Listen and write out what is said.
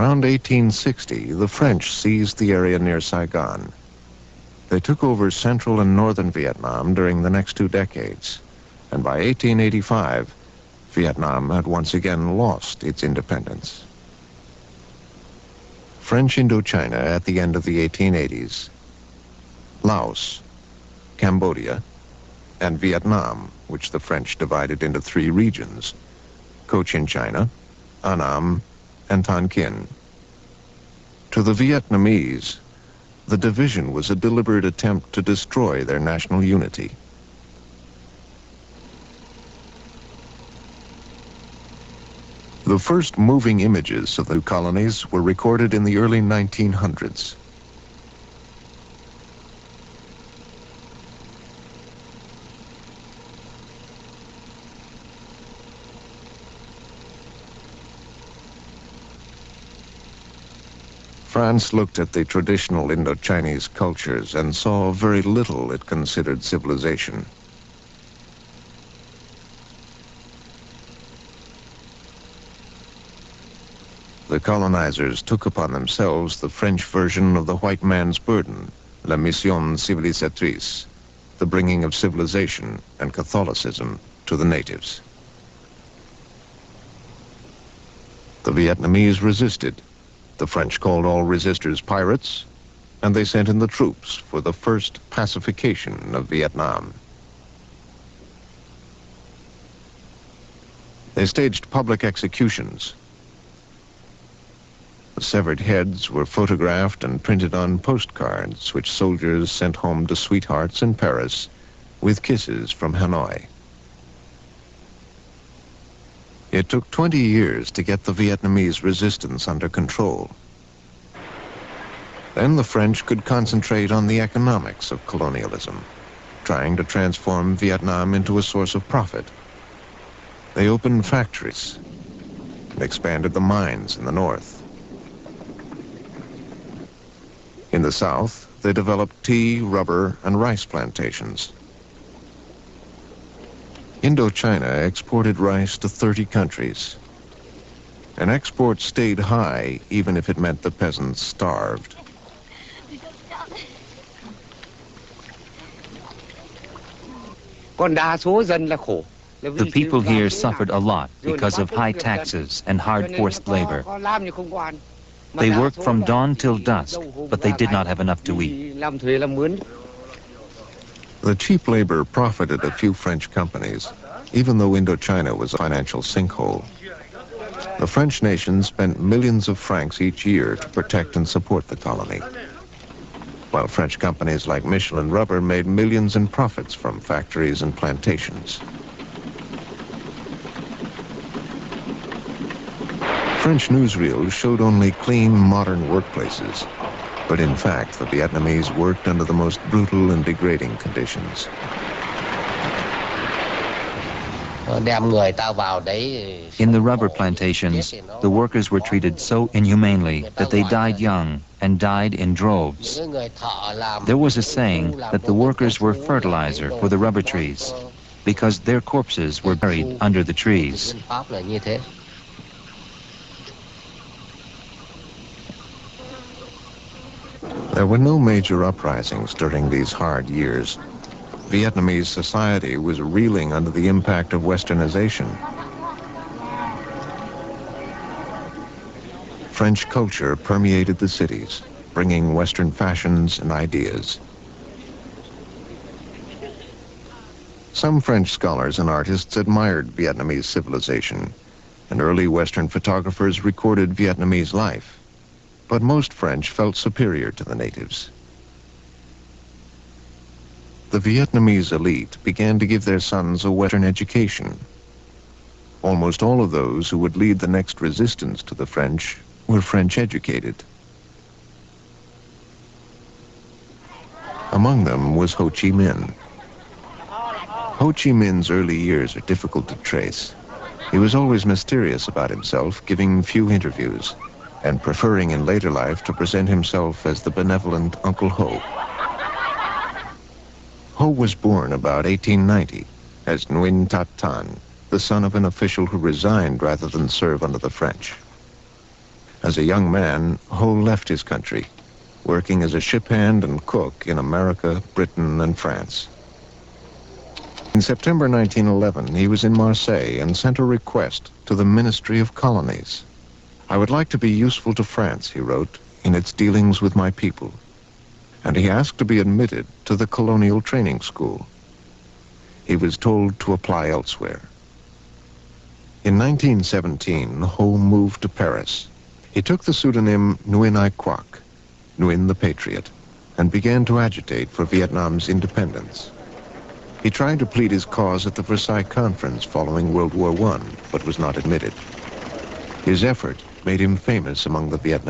Around 1860, the French seized the area near Saigon. They took over central and northern Vietnam during the next 2 decades, and by 1885, Vietnam had once again lost its independence. French Indochina at the end of the 1880s, Laos, Cambodia, and Vietnam, which the French divided into 3 regions, Cochin China, Annam, and Tonkin. To the Vietnamese, the division was a deliberate attempt to destroy their national unity. The first moving images of the colonies were recorded in the early 1900s. France looked at the traditional Indo-Chinese cultures and saw very little it considered civilization. The colonizers took upon themselves the French version of the white man's burden, la mission civilisatrice, the bringing of civilization and Catholicism to the natives. The Vietnamese resisted. The French called all resistors pirates, and they sent in the troops for the first pacification of Vietnam. They staged public executions. The severed heads were photographed and printed on postcards, which soldiers sent home to sweethearts in Paris with kisses from Hanoi. It took 20 years to get the Vietnamese resistance under control. Then the French could concentrate on the economics of colonialism, trying to transform Vietnam into a source of profit. They opened factories and expanded the mines in the north. In the south, they developed tea, rubber, and rice plantations. Indochina exported rice to 30 countries, and exports stayed high even if it meant the peasants starved. The people here suffered a lot because of high taxes and hard forced labor. They worked from dawn till dusk, but they did not have enough to eat. The cheap labor profited a few French companies, even though Indochina was a financial sinkhole. The French nation spent millions of francs each year to protect and support the colony, while French companies like Michelin Rubber made millions in profits from factories and plantations. French newsreels showed only clean, modern workplaces, but in fact, the Vietnamese worked under the most brutal and degrading conditions. In the rubber plantations, the workers were treated so inhumanely that they died young and died in droves. There was a saying that the workers were fertilizer for the rubber trees because their corpses were buried under the trees. There were no major uprisings during these hard years. Vietnamese society was reeling under the impact of westernization. French culture permeated the cities, bringing Western fashions and ideas. Some French scholars and artists admired Vietnamese civilization, and early Western photographers recorded Vietnamese life. But most French felt superior to the natives. The Vietnamese elite began to give their sons a Western education. Almost all of those who would lead the next resistance to the French were French educated. Among them was Ho Chi Minh. Ho Chi Minh's early years are difficult to trace. He was always mysterious about himself, giving few interviews, and preferring in later life to present himself as the benevolent Uncle Ho. Ho was born about 1890 as Nguyen Tat Tan, the son of an official who resigned rather than serve under the French. As a young man, Ho left his country, working as a ship hand and cook in America, Britain, and France. In September 1911, he was in Marseille and sent a request to the Ministry of Colonies. "I would like to be useful to France," he wrote, "in its dealings with my people." And he asked to be admitted to the Colonial Training School. He was told to apply elsewhere. In 1917, Ho moved to Paris. He took the pseudonym Nguyen Ai Quoc, Nguyen the Patriot, and began to agitate for Vietnam's independence. He tried to plead his cause at the Versailles Conference following World War I, but was not admitted. His effort made him famous among the Vietnamese.